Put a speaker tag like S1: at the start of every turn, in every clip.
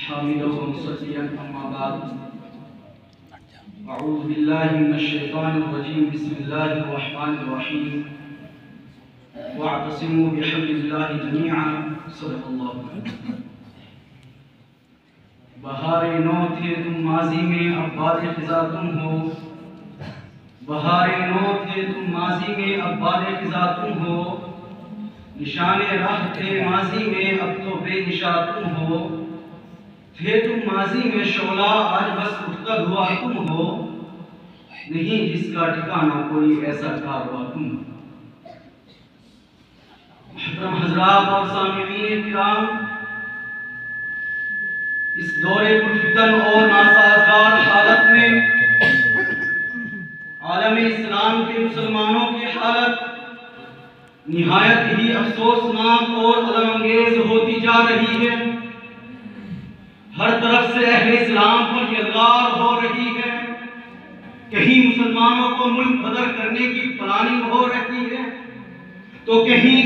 S1: حامدا ومصليا أما بعد أعوذ بالله من الشيطان الرجيم بسم الله الرحمن الرحيم واعتصموا بحبل الله جميعا صدق الله العظيم. بہار نو تھے تم ماضی میں اب باد خزاں تم ہو، بہار نو تھے تم ماضی میں اب باد خزاں تم ہو، نشان راہ تھے ماضی میں اب تو بے نشان تم ہو، تھے تم ماضی میں شعلہ آج بس اٹھتا دھوا تم ہو، نہیں جس کا ٹھکانہ کوئی ایسا کارواں تم ہو۔ محترم حضرات اور سامعین کرام، اس دور پرفتن اور ناسازگار حالت میں عالم اسلام کے مسلمانوں کی حالت نہایت ہی افسوسناک اور الم انگیز ہوتی جا رہی ہے۔ ہر طرف سے اہل اسلام پر یلغار ہو رہی ہے، کہیں مسلمانوں کو ملک بدر کرنے کی پلاننگ ہو رہی ہے تو کہیں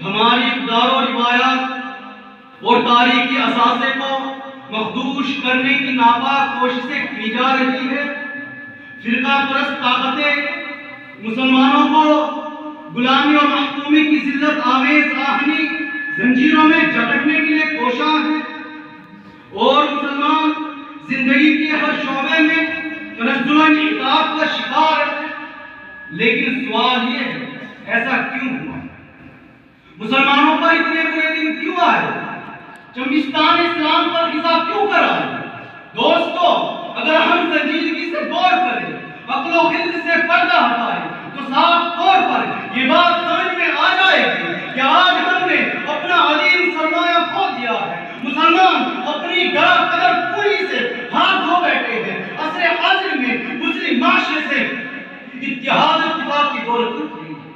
S1: ہماری اقدار و روایات اور تاریخی اثاثے کو مخدوش کرنے کی ناپاک کوششیں کی جا رہی ہے۔ فرقہ پرست طاقتیں مسلمانوں کو غلامی اور محکومی کی ذلت آمیز آہنی زنجیروں میں جکڑنے کے لیے کوشاں ہیں اور مسلمان زندگی کے ہر شعبے میں تنزل و انحطاط کا شکار ہے۔ لیکن سوال یہ ہے، ایسا کیوں ہوا؟ مسلمانوں پر اتنے برے دن کیوں آئے؟ چمبستان اسلام پر غذا کیوں کر آئے؟ دوستو، اگر ہم سنجیدگی سے غور کریں، عقل و خرد سے پردہ ہٹائیں تو صاف طور پر یہ بات سمجھ میں آ جائے گی کہ آج ہم نے اپنا عظیم سرمایہ کھو دیا ہے۔ مسلمان اپنی گرہ قدر پوری سے ہاتھ دھو بیٹھے ہیں۔ عصر حاضر میں مسلم معاشرے سے اتحاد اتفاق کی دولت اٹھ رہی ہے،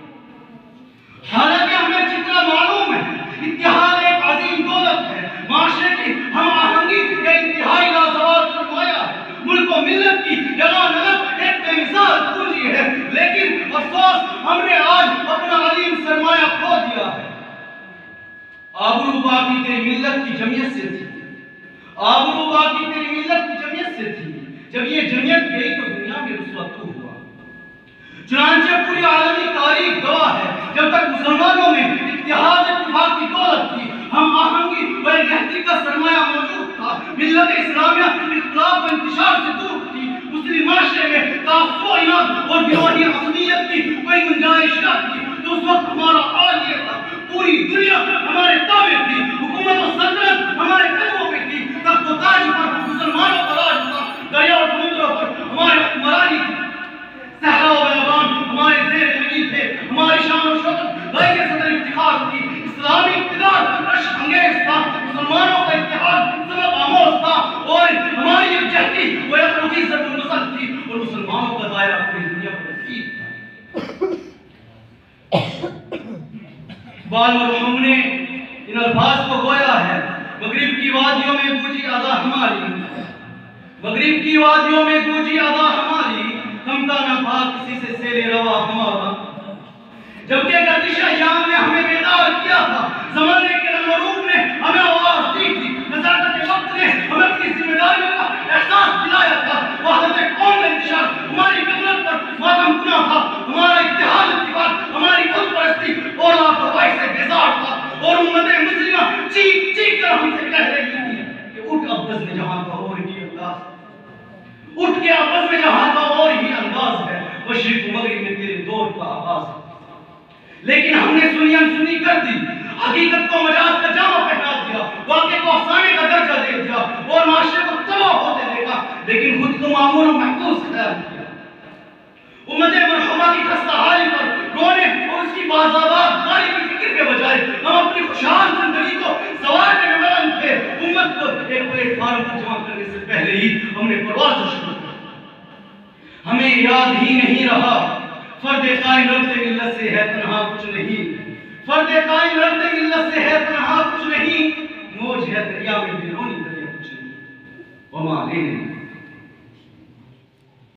S1: حالانکہ ہمیں جتنا معلوم ہے اتحاد ایک عظیم دولت ہے، معاشرے کی ہم آہنگی یا انتہائی لازوال سرمایہ ہے، ملک و ملت کی یگانگت ایک بے مثال پونجی ہے، لیکن افسوس ہم نے آج اپنا عظیم سرمایہ کھو دیا ہے۔ آبرو باقی تیری ملت کی جمعیت سے تھی، آبرو باقی تیری ملت کی جمعیت سے تھی، جب یہ جمعیت گئی تو دنیا میں رسوا تو ہوا۔ چنانچہ پوری عالمی تاریخ گواہ ہے، جب تک مسلمانوں میں اتحاد اتفاق کی دولت تھی، ہم آہنگی و یکجہتی کا سرمایہ موجود تھا، ملت اسلامیہ اختلاف و انتشار سے دور تھی، مسلم معاشرے میں تعصب و عناد اور گروہی عصبیت کی کوئی گنجائش نہ تھی، تو اس وقت ہمارا حال یہ تھا، پوری دنیا ہمارے تابع تھی، حکومت و سلطنت ہمارے قدموں میں تھی، تخت و تاج پر مسلمانوں کا راج تھا، دریا و سمندروں پر ہماری حکمرانی تھی، صحرا و بیابان ہمارے زیر نگی تھے، ہماری شان و شوکت غیر صدر افتخار تھی، اسلامی اقتدار رشک انگیز تھا، مسلمانوں کا اتحاد سبق آموز تھا اور ہماری یکجہتی وہ یکروی ضرب المثل تھی اور مسلمانوں کا دائرہ پوری دنیا پر مفید تھا۔ اقبال مرحوم نے ان الفاظ کو گویا ہے، مغرب کی وادیوں میں گونجی ادا ہماری، مغرب کی وادیوں میں گونجی ادا ہماری، تھمتا نہ تھا کسی سے سیل روا ہمارا، جبکہ گردش ایام نے ہمیں بیدار کیا تھا، زمانے کے رنگ و روپ نے ہمیں آواز دی تھی، نزاکت وقت نے ہمیں اپنی ذمہ داریوں کا احساس دلایا تھا، وحدت قوم کا انتشار ہماری غفلت پر ماتم گنا تھا، ہمارا اتحاد اتفاق ہماری خود پرستی اور لاپرواہی سے بیزار تھا، اور امت مسلمہ چیخ چیخ کر ہم سے کہہ رہی تھی کہ اٹھ اب بزم جہاں کا اور ہی انداز، اٹھ کے اب بزم جہاں کا اور ہی انداز ہے، مشرق و مغرب میں تیرے دور کا آغاز ہے۔ لیکن ہم نے سنی انسنی کر دی، حقیقت کو مجاز کا جامہ پہنا دیا، واقع کو افسانے کا درجہ دے دیا اور معاشرے کو تباہ ہوتے دیکھا، لیکن خود کو معمول و محفوظ خیال کیا۔ امت مرحومہ کی خستہ حالی پر رونے اور اس کی بازآباد کاری کی فکر کے بجائے ہم اپنی خوشحال زندگی کو سوارنے میں ملن تھے۔ امت کو ایک پلیٹ فارم پر جمع کرنے سے پہلے ہی ہم نے پرواز شروع کی۔ ہمیں یاد ہی نہیں رہا فرد قائم رب ملت سے ہے تنہا کچھ نہیں، فرد قائم رب ملت سے ہے تنہا کچھ نہیں، موج ہے دریا میں بیرونی دریا کچھ نہیں، وما لینے